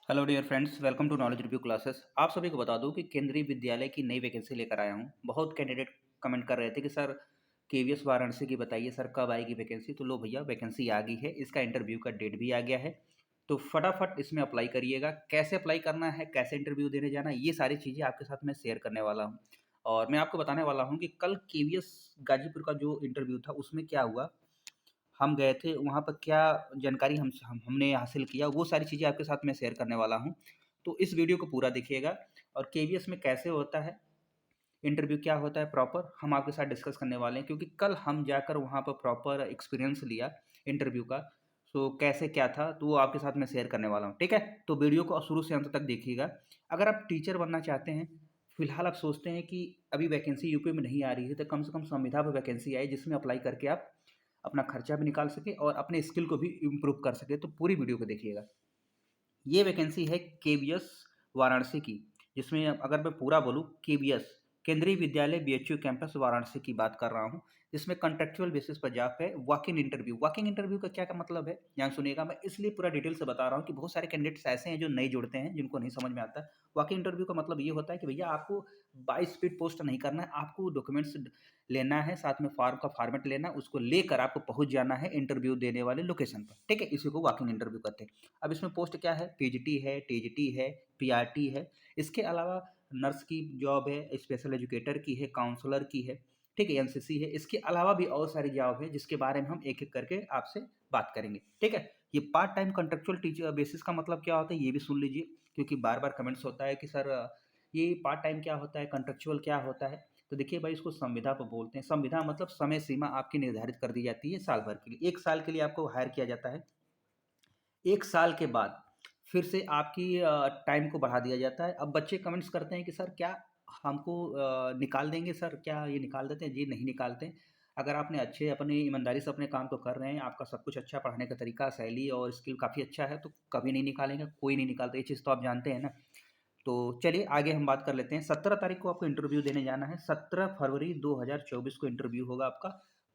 Hello dear friends, welcome to knowledge review classes. आप सभी को बता दूं कि केंद्रीय विद्यालय की नई वैकेंसी लेकर आया हूं। बहुत कैंडिडेट कमेंट कर रहे थे कि सर केवीएस वाराणसी की बताइए, सर कब आएगी वैकेंसी। तो लो भैया, वैकेंसी आ गई है, इसका इंटरव्यू का डेट भी आ गया है। तो फटाफट इसमें अप्लाई करिएगा। कैसे अप्लाई करना है, कैसे इंटरव्यू देने जाना है, ये सारी चीज़ें आपके साथ मैं शेयर करने वाला हूँ। और मैं आपको बताने वाला हूँ कि कल केवीएस गाजीपुर का जो इंटरव्यू था उसमें क्या हुआ, हम गए थे वहाँ पर, क्या जानकारी हमने हासिल किया, वो सारी चीज़ें आपके साथ मैं शेयर करने वाला हूँ। तो इस वीडियो को पूरा देखिएगा। और केवीएस में कैसे होता है इंटरव्यू, क्या होता है प्रॉपर, हम आपके साथ डिस्कस करने वाले हैं, क्योंकि कल हम जाकर वहाँ पर प्रॉपर एक्सपीरियंस लिया इंटरव्यू का। सो कैसे क्या था तो वो आपके साथ मैं शेयर करने वाला हूँ, ठीक है। तो वीडियो को शुरू से अंत तक देखिएगा। अगर आप टीचर बनना चाहते हैं, फिलहाल आप सोचते हैं कि अभी वैकेंसी यूपी में नहीं आ रही है, तो कम से कम संविधा पर वैकेंसी आए जिसमें अप्लाई करके आप अपना खर्चा भी निकाल सके और अपने स्किल को भी इम्प्रूव कर सके। तो पूरी वीडियो को देखिएगा। ये वैकेंसी है केवीएस वाराणसी की, जिसमें अगर मैं पूरा बोलूँ, केवीएस केंद्रीय विद्यालय बीएचयू कैंपस वाराणसी की बात कर रहा हूँ, जिसमें कॉन्ट्रेक्चुअल बेसिस पर जॉब है। Walk in interview, walk in interview का क्या मतलब है, ध्यान सुनिएगा। मैं इसलिए पूरा डिटेल से बता रहा हूँ कि बहुत सारे कैंडिडेट्स ऐसे हैं जो नए जुड़ते हैं, जिनको नहीं समझ में आता। वॉक इन इंटरव्यू का मतलब ये होता है कि भैया आपको बाई स्पीड पोस्ट नहीं करना है, आपको डॉक्यूमेंट्स लेना है, साथ में फॉर्म का फॉर्मेट लेना है, उसको लेकर आपको पहुंच जाना है इंटरव्यू देने वाले लोकेशन पर, ठीक है। इसी को वॉक इन इंटरव्यू कहते हैं। अब इसमें पोस्ट क्या है, पीजीटी है, टीजीटी है, पीआरटी है। इसके अलावा नर्स की जॉब है, स्पेशल एजुकेटर की है, काउंसलर की है, ठीक है, एनसीसी है। इसके अलावा भी और सारी जॉब है जिसके बारे में हम एक एक करके आपसे बात करेंगे, ठीक है। ये part time contractual teacher basis का मतलब क्या होता है, ये भी सुन लीजिए, क्योंकि बार बार कमेंट्स होता है कि सर ये पार्ट टाइम क्या होता है, कॉन्ट्रेक्चुअल क्या होता है। तो देखिए भाई, इसको संविदा पर बोलते हैं। संविदा मतलब समय सीमा आपकी निर्धारित कर दी जाती है साल भर के लिए। 1 साल के लिए आपको हायर किया जाता है। 1 साल के बाद फिर से आपकी टाइम को बढ़ा दिया जाता है। अब बच्चे कमेंट्स करते हैं कि सर क्या हमको निकाल देंगे सर, क्या ये निकाल देते हैं? जी नहीं निकालते हैं। अगर आपने अच्छे अपनी ईमानदारी से अपने काम को कर रहे हैं, आपका सब कुछ अच्छा, पढ़ाने का तरीका, शैली और स्किल काफ़ी अच्छा है, तो कभी नहीं निकालेंगे, कोई नहीं निकालता। ये चीज़ तो आप जानते हैं ना। तो चलिए आगे हम बात कर लेते हैं। 17 तारीख को आपको इंटरव्यू देने जाना है। 17 फरवरी 2024 को इंटरव्यू होगा आपका।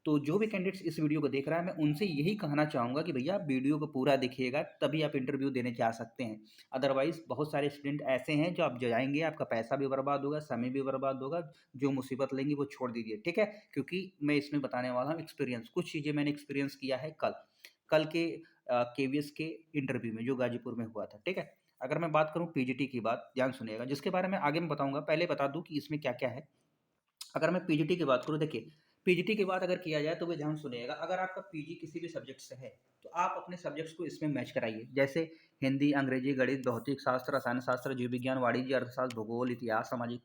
तो जो भी कैंडिडेट्स इस वीडियो को देख रहा है, मैं उनसे यही कहना चाहूँगा कि भैया आप वीडियो को पूरा देखिएगा, तभी आप इंटरव्यू देने जा सकते हैं। अदरवाइज़ बहुत सारे स्टूडेंट ऐसे हैं जो आप जाएँगे, आपका पैसा भी बर्बाद होगा, समय भी बर्बाद होगा। जो मुसीबत लेंगी वो छोड़ दीजिए, ठीक है? क्योंकि मैं इसमें बताने वाला हूँ एक्सपीरियंस, कुछ चीज़ें मैंने एक्सपीरियंस किया है कल। कल के केवीएस के इंटरव्यू में जो गाजीपुर में हुआ था, ठीक है? अगर मैं बात करूँ पीजीटी की बात, ध्यान सुनिएगा, जिसके बारे में आगे मैं बताऊँगा। पहले बता दूँ कि इसमें क्या-क्या है। अगर मैं पीजीटी की बात करूँ, देखिए, पीजीटी की बात अगर किया जाए तो वो ध्यान सुनिएगा। अगर आपका पीजी किसी भी सब्जेक्ट से है, तो आप अपने सब्जेक्ट्स को इसमें मैच कराइए। जैसे हिंदी, अंग्रेजी, गणित, भौतिक शास्त्र, रसायन शास्त्र, जीव विज्ञान, वाणिज्य, अर्थशास्त्र, भूगोल, इतिहास, सामाजिक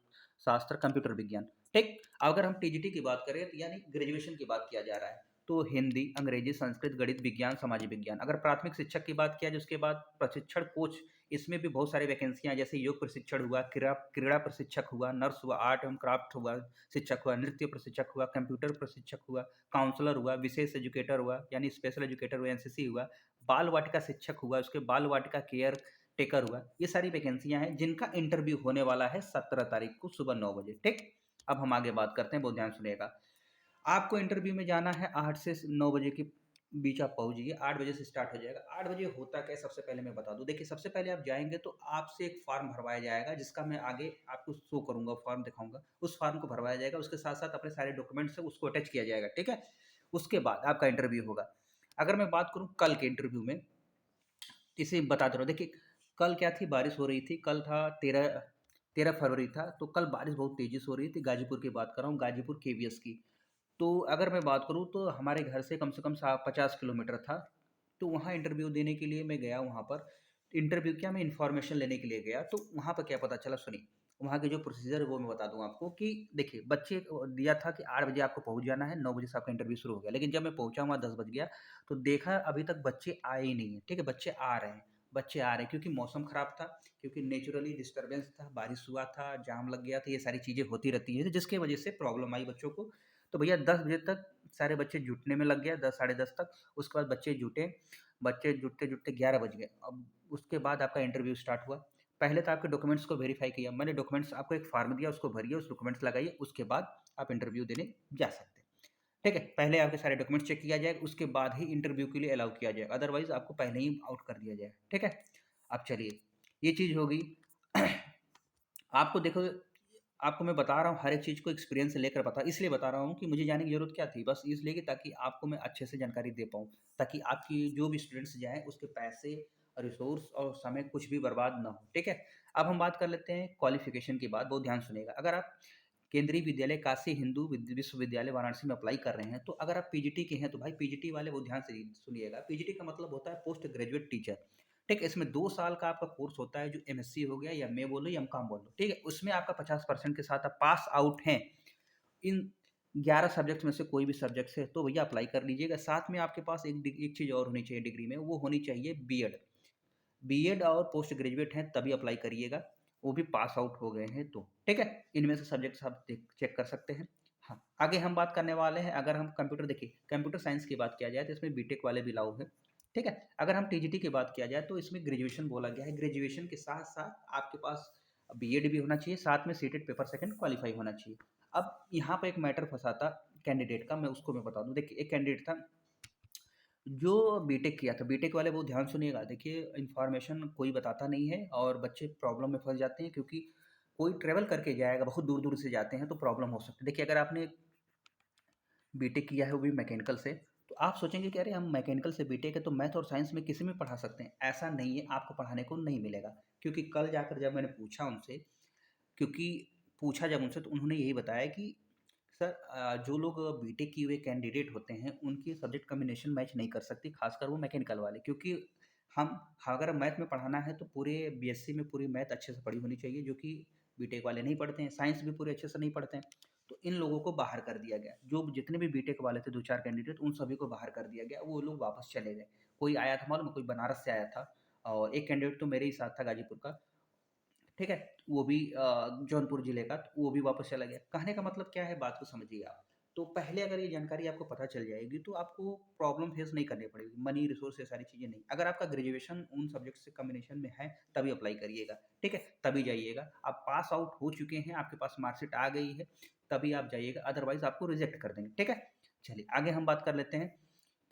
शास्त्र, कंप्यूटर विज्ञान, ठीक। अगर हम टीजीटी की बात करें, तो यानी ग्रेजुएशन की बात किया जा रहा है, तो हिंदी, अंग्रेजी, संस्कृत, गणित, विज्ञान, सामाजिक विज्ञान। अगर प्राथमिक शिक्षक की बात किया जाए, उसके बाद प्रशिक्षण कोच, इसमें भी बहुत सारी वैकेंसियाँ, जैसे योग प्रशिक्षण हुआ, क्रीड़ा क्रीड़ा प्रशिक्षक हुआ, नर्स हुआ, आर्ट एवं क्राफ्ट हुआ शिक्षक हुआ, नृत्य प्रशिक्षक हुआ, कंप्यूटर प्रशिक्षक हुआ, काउंसलर हुआ, विशेष एजुकेटर हुआ, यानी स्पेशल एजुकेटर हुआ, एनसीसी हुआ, बाल वाटिका शिक्षक हुआ, उसके बाल वाटिका केयर टेकर हुआ। ये सारी वैकेंसियाँ हैं जिनका इंटरव्यू होने वाला है 17 तारीख को सुबह 9 बजे, ठीक। अब हम आगे बात करते हैं, बहुत ध्यान सुनिएगा। आपको इंटरव्यू में जाना है, 8 से 9 बजे के बीच आप पहुँचिए। 8 बजे से स्टार्ट हो जाएगा। 8 बजे होता क्या है, सबसे पहले मैं बता दूँ। देखिए, सबसे पहले आप जाएँगे तो आपसे एक फ़ॉर्म भरवाया जाएगा, जिसका मैं आगे आपको शो करूँगा, फ़ॉर्म दिखाऊँगा। उस फ़ॉर्म को भरवाया जाएगा, उसके साथ-साथ अपने सारे डॉक्यूमेंट्स हैं उसको अटैच किया जाएगा, ठीक है? उसके बाद आपका इंटरव्यू होगा। अगर मैं बात करूँ कल के इंटरव्यू में, इसे बता दे रहा हूँ। देखिए, कल क्या थी, बारिश हो रही थी। कल था 13 फरवरी था, तो कल बारिश बहुत तेज़ी से हो रही थी। गाज़ीपुर की बात कर रहा हूँ, गाज़ीपुर केवीएस की। तो अगर मैं बात करूँ तो हमारे घर से कम सा 50 किलोमीटर था। तो वहाँ इंटरव्यू देने के लिए मैं गया वहाँ पर। इंटरव्यू क्या, मैं इन्फॉर्मेशन लेने के लिए गया। तो वहाँ पर क्या पता चला, सुनिए। वहाँ के जो प्रोसीजर है वो मैं बता दूँ आपको कि देखिए, बच्चे को दिया था कि 8 बजे आपको पहुँच जाना है, 9 बजे से आपका इंटरव्यू शुरू हो गया। लेकिन जब मैं पहुँचा वहाँ 10 बज गया, तो देखा अभी तक बच्चे आए ही नहीं हैं, ठीक है? बच्चे आ रहे हैं, बच्चे आ रहे हैं, क्योंकि मौसम खराब था, क्योंकि नेचुरली डिस्टर्बेंस था, बारिश हुआ था, जाम लग गया था, ये सारी चीज़ें होती रहती हैं, जिसकी वजह से प्रॉब्लम आई बच्चों को। तो भैया 10 बजे तक सारे बच्चे जुटने में लग गया, 10 साढ़े 10 तक। उसके बाद बच्चे जुटते-जुटते 11 बज गए। अब उसके बाद आपका इंटरव्यू स्टार्ट हुआ। पहले तो आपके डॉक्यूमेंट्स को वेरीफ़ाई किया। मैंने डॉक्यूमेंट्स आपको एक फ़ॉर्म दिया, उसको भरिए, उस डॉक्यूमेंट्स लगाइए, उसके बाद आप इंटरव्यू देने जा सकते हैं। ठीक है? पहले आपके सारे डॉक्यूमेंट्स चेक किया जाएगा, उसके बाद ही इंटरव्यू के लिए अलाउ किया जाएगा, अदरवाइज़ आपको पहले ही आउट कर दिया जाएगा। ठीक है? अब चलिए, ये चीज़ होगी। आपको देखो, आपको मैं बता रहा हूँ हर एक चीज़ को एक्सपीरियंस से लेकर इसलिए बता रहा हूँ कि मुझे जानने की ज़रूरत क्या थी? बस इसलिए कि ताकि आपको मैं अच्छे से जानकारी दे पाऊँ, ताकि आपकी जो भी स्टूडेंट्स जाएँ उसके पैसे, रिसोर्स और समय कुछ भी बर्बाद ना हो, ठीक है? अब हम बात कर लेते हैं क्वालिफ़िकेशन की बात, बहुत ध्यान सुनिएगा। अगर आप केंद्रीय विद्यालय काशी हिंदू विश्वविद्यालय वाराणसी में अप्लाई कर रहे हैं, तो अगर आप पीजीटी के हैं, तो भाई पीजीटी वाले बहुत ध्यान से सुनिएगा। पीजीटी का मतलब होता है पोस्ट ग्रेजुएट टीचर, ठीक है? इसमें 2 साल का आपका कोर्स होता है, जो एमएससी हो गया या एमए बोलो या एमकॉम बोलो, ठीक है? उसमें आपका 50% के साथ आप पास आउट हैं, इन 11 सब्जेक्ट्स में से कोई भी सब्जेक्ट है, तो भैया अप्लाई कर लीजिएगा। साथ में आपके पास एक चीज़ और होनी चाहिए डिग्री में, वो होनी चाहिए बीएड। बीएड और पोस्ट ग्रेजुएट हैं तभी अप्लाई करिएगा, वो भी पास आउट हो गए हैं तो, ठीक है? इनमें से सब्जेक्ट्स आप देख चेक कर सकते हैं। हाँ, आगे हम बात करने वाले हैं, अगर हम कंप्यूटर देखिए, कंप्यूटर साइंस की बात किया जाए तो इसमें बीटेक वाले भी अलाउ हैं, ठीक है? अगर हम टीजीटी की बात किया जाए तो इसमें ग्रेजुएशन बोला गया है, ग्रेजुएशन के साथ-साथ आपके पास बीएड भी होना चाहिए, साथ में सीटेट पेपर सेकंड क्वालीफाई होना चाहिए। अब यहाँ पे एक मैटर फँसा था कैंडिडेट का, मैं बता दूँ। देखिए, एक कैंडिडेट था जो बीटेक किया था, बीटेक वाले बहुत ध्यान सुनिएगा। देखिए, इन्फॉर्मेशन कोई बताता नहीं है और बच्चे प्रॉब्लम में फँस जाते हैं, क्योंकि कोई ट्रैवल करके जाएगा, बहुत दूर-दूर से जाते हैं तो प्रॉब्लम हो सकती है। देखिए, अगर आपने बीटेक किया है वो भी मैकेनिकल से, तो आप सोचेंगे कि अरे हम मैकेनिकल से बीटेक है तो मैथ और साइंस में किसी में पढ़ा सकते हैं। ऐसा नहीं है, आपको पढ़ाने को नहीं मिलेगा। क्योंकि कल जाकर जब मैंने पूछा उनसे, क्योंकि पूछा जब उनसे, तो उन्होंने यही बताया कि सर, जो लोग बीटेक किए हुए कैंडिडेट होते हैं, उनकी सब्जेक्ट कॉम्बिनेशन मैच नहीं कर सकती, खासकर वो मैकेनिकल वाले। क्योंकि हम अगर मैथ में पढ़ाना है तो पूरे बीएससी में पूरी मैथ अच्छे से पढ़ी होनी चाहिए, जो कि बीटेक वाले नहीं पढ़ते हैं, साइंस भी पूरे अच्छे से नहीं पढ़ते हैं। तो इन लोगों को बाहर कर दिया गया, जो जितने भी बीटेक वाले थे 2-4 कैंडिडेट, उन सभी को बाहर कर दिया गया, वो लोग वापस चले गए। कोई आया था मालूम है? कोई बनारस से आया था और एक कैंडिडेट तो मेरे ही साथ था गाजीपुर का, ठीक है? वो भी जौनपुर ज़िले का, तो वो भी वापस चला गया। कहने का मतलब क्या है, बात को समझिए आप। तो पहले अगर ये जानकारी आपको पता चल जाएगी, तो आपको प्रॉब्लम फेस नहीं करनी पड़ेगी। मनी, रिसोर्स, ये सारी चीज़ें नहीं। अगर आपका ग्रेजुएशन उन सब्जेक्ट से कॉम्बिनेशन में है, तभी अप्लाई करिएगा, ठीक है? तभी जाइएगा। आप पास आउट हो चुके हैं, आपके पास मार्कशीट आ गई है, तभी आप जाइएगा, अदरवाइज़ आपको रिजेक्ट कर देंगे, ठीक है? चलिए, आगे हम बात कर लेते हैं।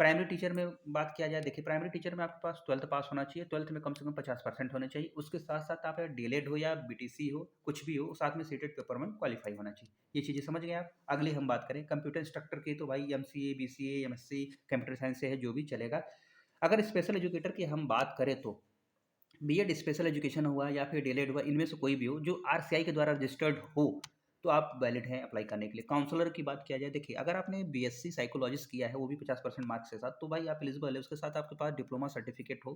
प्राइमरी टीचर में बात किया जाए, देखिए प्राइमरी टीचर में आपके पास 12th पास होना चाहिए, 12th में कम से कम 50% होने चाहिए। उसके साथ-साथ आप डीएलएड हो या बीटीसी हो, कुछ भी हो, साथ में सीटेट पेपर में क्वालीफाई होना चाहिए। ये चीज़ें समझ गए आप? अगली हम बात करें कंप्यूटर इंस्ट्रक्टर की, तो भाई MCA, BCA, MSc, computer science से है, जो भी चलेगा। अगर स्पेशल एजुकेटर की हम बात करें, तो बीएड स्पेशल एजुकेशन हुआ या फिर डीएलएड हुआ, इनमें से कोई भी हो जो आरसीआई के द्वारा रजिस्टर्ड हो, तो आप वैलिड हैं अप्लाई करने के लिए। काउंसलर की बात किया जाए, देखिए अगर आपने बीएससी साइकोलॉजिस्ट किया है, वो भी 50% मार्क्स के साथ, तो भाई आप एलिजिबल है। उसके साथ आपके पास डिप्लोमा सर्टिफिकेट हो,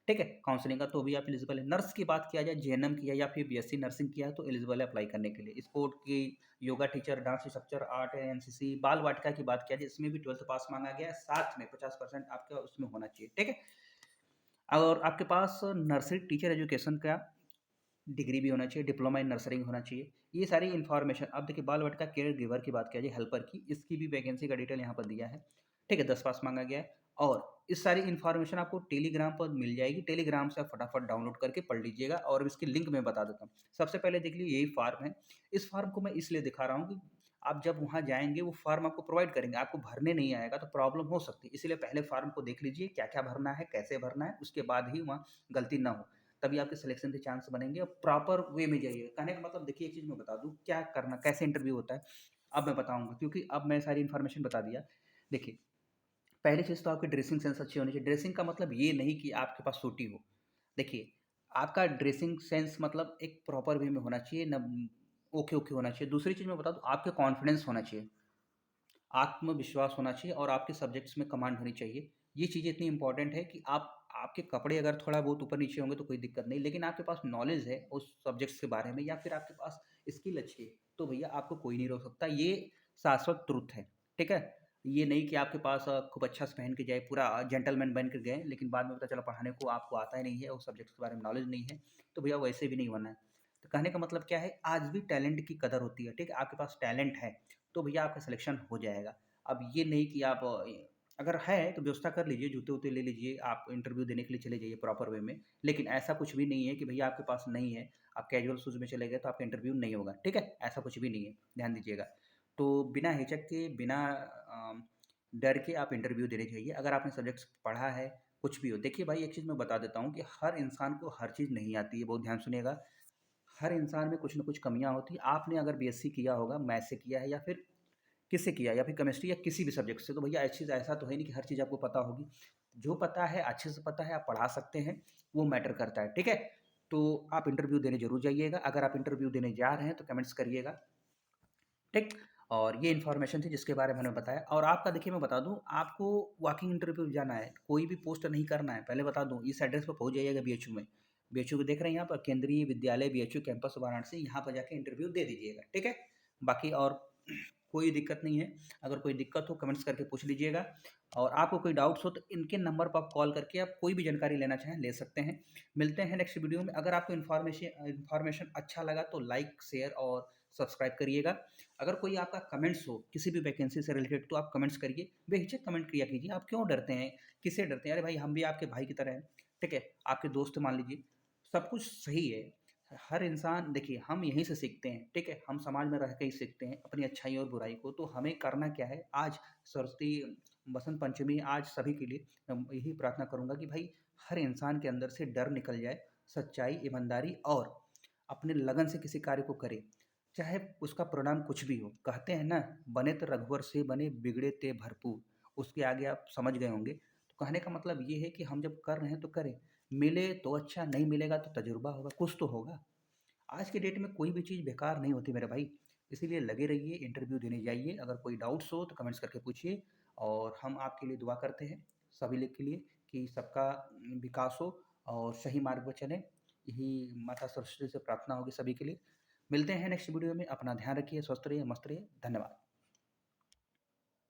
ठीक है, काउंसलिंग का, तो भी आप एलिजिबल है। नर्स की बात किया जाए, जेएनएम किया या फिर बीएससी नर्सिंग किया है, तो एलिजिबल है अप्लाई करने के लिए। स्पोर्ट की, yoga teacher, dance instructor, art, NCC, बाल वाटिका की बात किया जाए, इसमें भी 12th पास मांगा गया है, साथ में 50% आपका उसमें होना चाहिए, ठीक है? और आपके पास नर्सरी टीचर एजुकेशन का डिग्री भी होना चाहिए, डिप्लोमा इन नर्सरिंग होना चाहिए। ये सारी इन्फॉर्मेशन, अब देखिए बाल वाटिका केयर गिवर की बात किया जाए, हेल्पर की, इसकी भी वैकेंसी का डिटेल यहाँ पर दिया है, ठीक है? 10 पास मांगा गया है और इस सारी इन्फॉर्मेशन आपको टेलीग्राम पर मिल जाएगी। टेलीग्राम से आप फटाफट डाउनलोड करके पढ़ लीजिएगा और इसकी लिंक मैं बता देता हूँ। सबसे पहले देख लीजिए, यही फॉर्म है। इस फॉर्म को मैं इसलिए दिखा रहा हूँ कि आप जब वहाँ जाएँगे, वो फॉर्म आपको प्रोवाइड करेंगे, आपको भरने नहीं आएगा तो प्रॉब्लम हो सकती है। इसलिए पहले फॉर्म को देख लीजिए, क्या-क्या भरना है, कैसे भरना है, उसके बाद ही वहाँ गलती ना हो। तभी आपके सिलेक्शन के चांस बनेंगे और प्रॉपर वे में जाइए। कहने का मतलब, देखिए एक चीज़ मैं बता दूँ, क्या करना, कैसे इंटरव्यू होता है, अब मैं बताऊँगा, क्योंकि अब मैं सारी इन्फॉर्मेशन बता दिया। देखिए, पहली चीज़ तो आपकी ड्रेसिंग सेंस अच्छी होनी चाहिए। ड्रेसिंग का मतलब ये नहीं कि आपके पास सूटी हो। देखिए, आपका ड्रेसिंग सेंस मतलब एक प्रॉपर वे में होना चाहिए, न ओके-ओके होना चाहिए। दूसरी चीज़ मैं बता दूँ, आपके कॉन्फिडेंस होना चाहिए। आत्मविश्वास होना चाहिए और आपके सब्जेक्ट्स में कमांड होनी चाहिए। ये चीज़ें इतनी इम्पोर्टेंट है कि आपके कपड़े अगर थोड़ा बहुत ऊपर-नीचे होंगे तो कोई दिक्कत नहीं, लेकिन आपके पास नॉलेज है उस सब्जेक्ट्स के बारे में या फिर आपके पास स्किल अच्छी है, तो भैया आपको कोई नहीं रोक सकता। ये शाश्वत ट्रुथ है, ठीक है? ये नहीं कि आपके पास खूब अच्छा से पहन के जाए, पूरा जेंटलमैन बन के गए, लेकिन बाद में पता चला पढ़ाने को आपको आता ही नहीं है, उस सब्जेक्ट्स के बारे में नॉलेज नहीं है, तो भैया वैसे भी नहीं बनना है। तो कहने का मतलब क्या है, आज भी टैलेंट की कदर होती है, ठीक है? आपके पास टैलेंट है, तो भैया आपका सिलेक्शन हो जाएगा। अब ये नहीं कि आप अगर है तो व्यवस्था कर लीजिए, जूते-वूते ले लीजिए, आप इंटरव्यू देने के लिए चले जाइए प्रॉपर वे में। लेकिन ऐसा कुछ भी नहीं है कि भैया आपके पास नहीं है, आप कैजुअल शूज़ में चले गए तो आपका इंटरव्यू नहीं होगा, ठीक है? ऐसा कुछ भी नहीं है, ध्यान दीजिएगा। तो बिना हिचक के, बिना डर के आप इंटरव्यू देने जाइए। अगर आपने सब्जेक्ट्स पढ़ा है, कुछ भी हो। देखिए भाई, एक चीज़ मैं बता देता हूँ कि हर इंसान को हर चीज़ नहीं आती है, बहुत ध्यान सुनिएगा। हर इंसान में कुछ न कुछ कमियाँ होती हैं। आपने अगर बीएससी किया होगा, मैथ्स से किया है या फिर किससे किया या फिर केमिस्ट्री या किसी भी सब्जेक्ट से, तो भैया ऐसा तो है नहीं कि हर चीज़ आपको पता होगी। जो पता है, अच्छे से पता है, आप पढ़ा सकते हैं, वो मैटर करता है, ठीक है? तो आप इंटरव्यू देने ज़रूर जाइएगा। अगर आप इंटरव्यू देने जा रहे हैं तो कमेंट्स करिएगा, ठीक? और ये इन्फॉर्मेशन थी जिसके बारे में मैंने बताया। और आपका देखिए मैं बता दूँ, आपको वॉकिंग इंटरव्यू जाना है, कोई भी पोस्ट नहीं करना है। पहले बता दूँ, इस एड्रेस पे पहुँच जाइएगा बीएचयू में। बीएचयू को देख रहे हैं यहाँ पर, केंद्रीय विद्यालय बीएचयू कैंपस वाराणसी, यहाँ पर जाके इंटरव्यू दे दीजिएगा, ठीक है? बाकी और कोई दिक्कत नहीं है। अगर कोई दिक्कत हो कमेंट्स करके पूछ लीजिएगा, और आपको कोई डाउट्स हो तो इनके नंबर पर आप कॉल करके आप कोई भी जानकारी लेना चाहें ले सकते हैं। मिलते हैं नेक्स्ट वीडियो में। अगर आपको इन्फॉर्मेशन अच्छा लगा तो लाइक, शेयर और सब्सक्राइब करिएगा। अगर कोई आपका कमेंट्स हो किसी भी वैकेंसी से रिलेटेड तो आप कमेंट्स करिए, बेहिचक कमेंट किया कीजिए। आप क्यों डरते हैं, किससे डरते हैं? अरे भाई, हम भी आपके भाई की तरह हैं, ठीक है? आपके दोस्त मान लीजिए, सब कुछ सही है। हर इंसान देखिए, हम यहीं से सीखते हैं, ठीक है? हम समाज में रह के ही सीखते हैं अपनी अच्छाई और बुराई को। तो हमें करना क्या है, आज सरस्वती बसंत पंचमी आज सभी के लिए यही प्रार्थना करूँगा कि भाई हर इंसान के अंदर से डर निकल जाए, सच्चाई, ईमानदारी और अपने लगन से किसी कार्य को करे, चाहे उसका परिणाम कुछ भी हो। कहते हैं ना, बने तो रघुवर से बने, बिगड़े ते भरपूर। उसके आगे आप समझ गए होंगे। तो कहने का मतलब ये है कि हम जब कर रहे हैं तो करें। मिले तो अच्छा, नहीं मिलेगा तो तजुर्बा होगा, कुछ तो होगा। आज के डेट में कोई भी चीज़ बेकार नहीं होती मेरे भाई। इसीलिए लगे रहिए, इंटरव्यू देने जाइए। अगर कोई डाउट्स हो तो कमेंट्स करके पूछिए, और हम आपके लिए दुआ करते हैं, सभी लोग के लिए, कि सबका विकास हो और सही मार्ग पर चलें। यही माता सरस्वती से प्रार्थना होगी सभी के लिए। मिलते हैं नेक्स्ट वीडियो में। अपना ध्यान रखिए, स्वस्थ रहिए, मस्त रहिए। धन्यवाद।